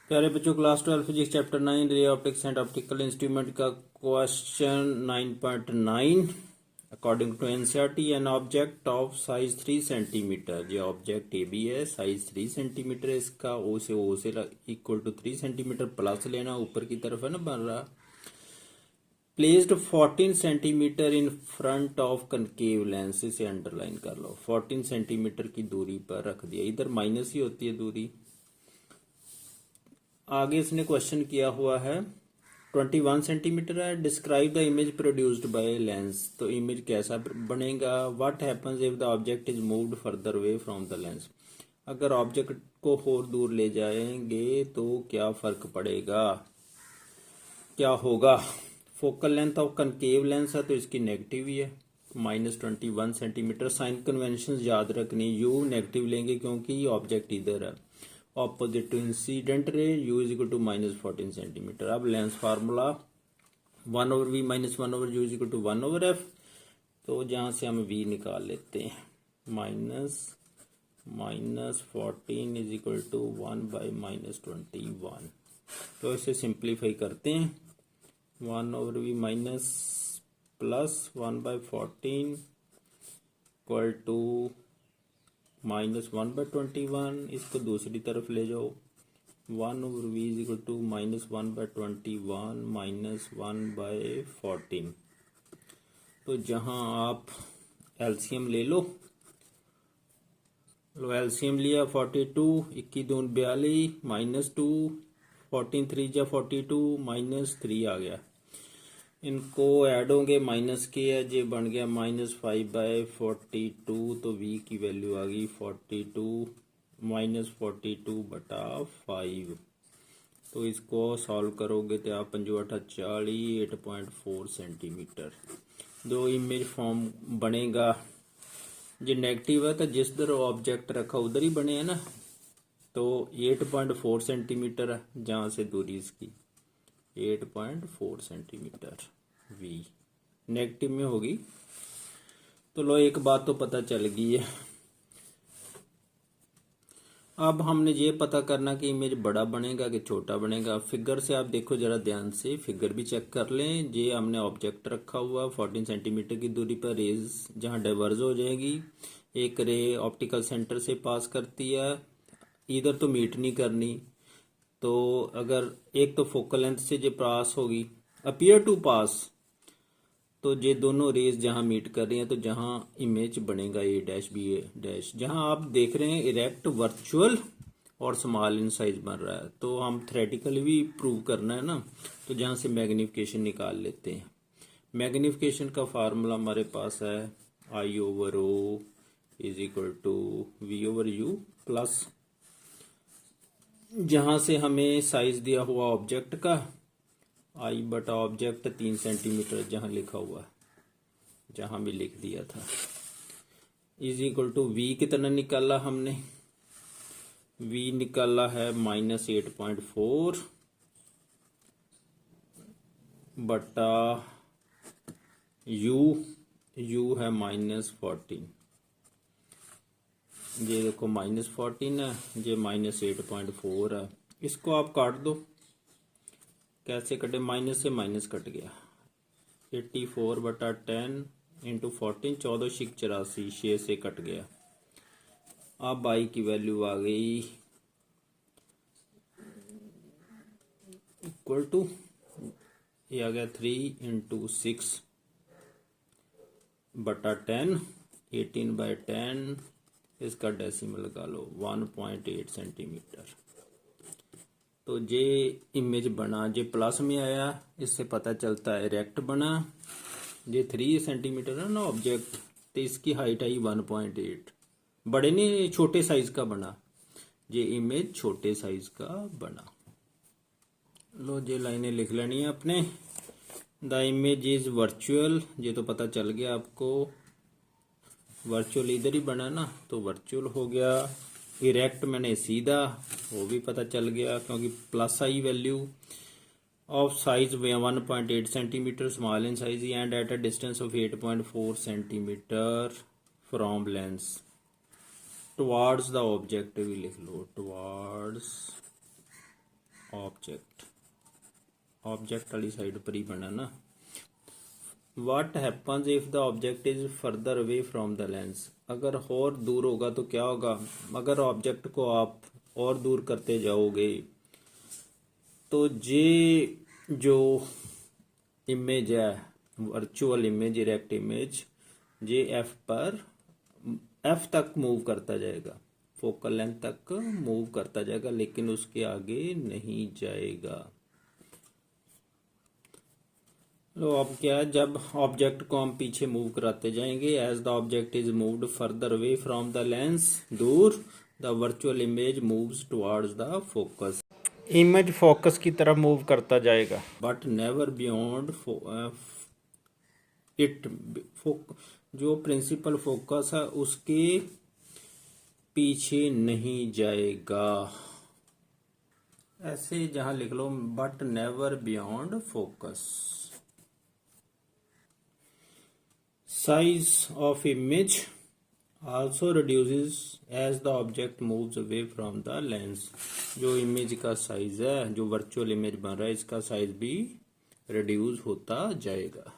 प्यारे बच्चों, class 12 physics chapter 9 ray optics and optical instrument का question 9.9 according to NCERT an object of size 3 centimetre. ये object A B है, size 3 centimetre है इसका। ओ से इक्वल टू 3 सेंटीमीटर प्लस लेना, ऊपर की तरफ है ना बन रहा। Placed 14 centimetre in front of concave lens, इसे अंडरलाइन कर लो। 14 सेंटीमीटर की दूरी पर रख दिया, इधर माइनस ही होती है दूरी। आगे इसने क्वेश्चन किया हुआ है 21 सेंटीमीटर है। Describe the image produced by lens. तो इमेज कैसा बनेगा? What happens if the object is moved further away from the lens. अगर ऑब्जेक्ट को और दूर ले जाएंगे तो क्या फर्क पड़ेगा, क्या होगा? Focal length of concave lens है तो इसकी नेगेटिव ही है, -21 सेंटीमीटर। साइन कन्वेंशन याद रखनी, यू नेगेटिव लेंगे क्योंकि ऑब्जेक्ट इधर है। Opposite to incident ray, u is equal to -14 centimetre. अब lens formula 1/v - 1/u is equal to 1/f। तो जहां से हम v निकाल लेते हैं, -14 इज इक्वल टू 1/-21। तो इसे सिंप्लीफाई करते हैं, 1/v minus plus 1/14 equal to -1/21। इसको दूसरी तरफ ले जाओ, 1/v इज इक्वल टू -1/21 -1/14। तो जहां आप एलसीएम ले लो, एलसीएम लिया 42, 21 दून 42, -2, 14 3 जा 42, -3 आ गया। इनको ऐड होंगे, माइनस के है, जे बन गया -5/42। तो v की वैल्यू आ गई 42 -42/5। तो इसको सॉल्व करोगे तो आप 5×8 = 8.4 सेंटीमीटर। जो इमेज फॉर्म बनेगा, जो नेगेटिव है तो जिस तरह ऑब्जेक्ट रखा उधर ही बने है ना। तो 8.4 सेंटीमीटर है, जहाँ से दूरी इसकी 8.4 सेंटीमीटर v नेगेटिव में होगी। तो लो, एक बात तो पता चल गई है। अब हमने ये पता करना कि इमेज बड़ा बनेगा कि छोटा बनेगा। फिगर से आप देखो जरा ध्यान से, फिगर भी चेक कर लें। ये हमने ऑब्जेक्ट रखा हुआ 14 सेंटीमीटर की दूरी पर, रेज जहां डाइवर्ज हो जाएगी। एक रे ऑप्टिकल सेंटर से पास करती है, इधर तो मीट नहीं करनी। तो अगर एक तो फोकल लेंथ से जो पास होगी, अपीयर टू पास, तो ये दोनों रेज जहां मीट कर रही हैं तो जहां इमेज बनेगा ए डैश बी ए डैश, जहां आप देख रहे हैं इरेक्ट, वर्चुअल और स्मॉल इन साइज बन रहा है। तो हम थ्योरेटिकली भी प्रूव करना है ना, तो जहां से मैग्निफिकेशन निकाल लेते हैं। मैग्निफिकेशन का फार्मूला हमारे पास है I/O is equal to V/U plus, जहां से हमें साइज दिया हुआ ऑब्जेक्ट का I/ऑब्जेक्ट 3 सेंटीमीटर जहां लिखा हुआ है, जहां भी लिख दिया था, इज इक्वल टू V कितना निकाला हमने? V निकाला है -8.4 बटा U है -14। ये देखो -14 है, ये -8.4 है। इसको आप काट दो, कैसे कटे? माइनस से माइनस कट गया, 84/10 इंटू 14, 14×6 = 84, 6 से कट गया। अब आई की वैल्यू आ गई इक्वल टू, ये आ गया 3×6/10, 18/10, इसका डेसिमल लगा लो 1.8 सेंटीमीटर। तो ये इमेज बना, जे प्लस में आया, इससे पता चलता है इरेक्ट बना। ये 3 सेंटीमीटर है ना ऑब्जेक्ट, तो इसकी हाइट आई 1.8, बड़े नहीं छोटे साइज का बना। ये इमेज छोटे साइज का बना। लो, ये लाइनें लिख लेनी है अपने। द इमेज इज वर्चुअल, ये तो पता चल गया आपको, वर्चुअल इधर ही बना ना, तो वर्चुअल हो गया। इरेक्ट मैंने सीधा, वो भी पता चल गया क्योंकि plus I value of size 1.8 centimetre, small in size and at a distance of 8.4 centimetre from lens towards the object भी लिख लो, टुवार्ड्स ऑब्जेक्ट वाली साइड पर ही बना ना। What happens if the object is further away from the lens? अगर और दूर होगा तो क्या होगा? अगर ऑब्जेक्ट को आप और दूर करते जाओगे तो ये जो इमेज है, वर्चुअल इमेज, इरेक्ट इमेज, ये एफ तक मूव करता जाएगा, फोकल लेंथ तक मूव करता जाएगा, लेकिन उसके आगे नहीं जाएगा। तो अब क्या है, जब ऑब्जेक्ट को हम पीछे मूव कराते जाएंगे, as the object is moved further away from the lens, दूर, the virtual image moves towards the focus, image focus की तरफ मूव करता जाएगा, बट नेवर बियॉन्ड इट, जो प्रिंसिपल फोकस है उसके पीछे नहीं जाएगा। ऐसे जहां लिख लो, but never beyond focus. Size of image also reduces as the object moves away from the lens। जो इमेज का साइज है, जो वर्चुअल इमेज बन रहा है, इसका साइज भी रिड्यूस होता जाएगा।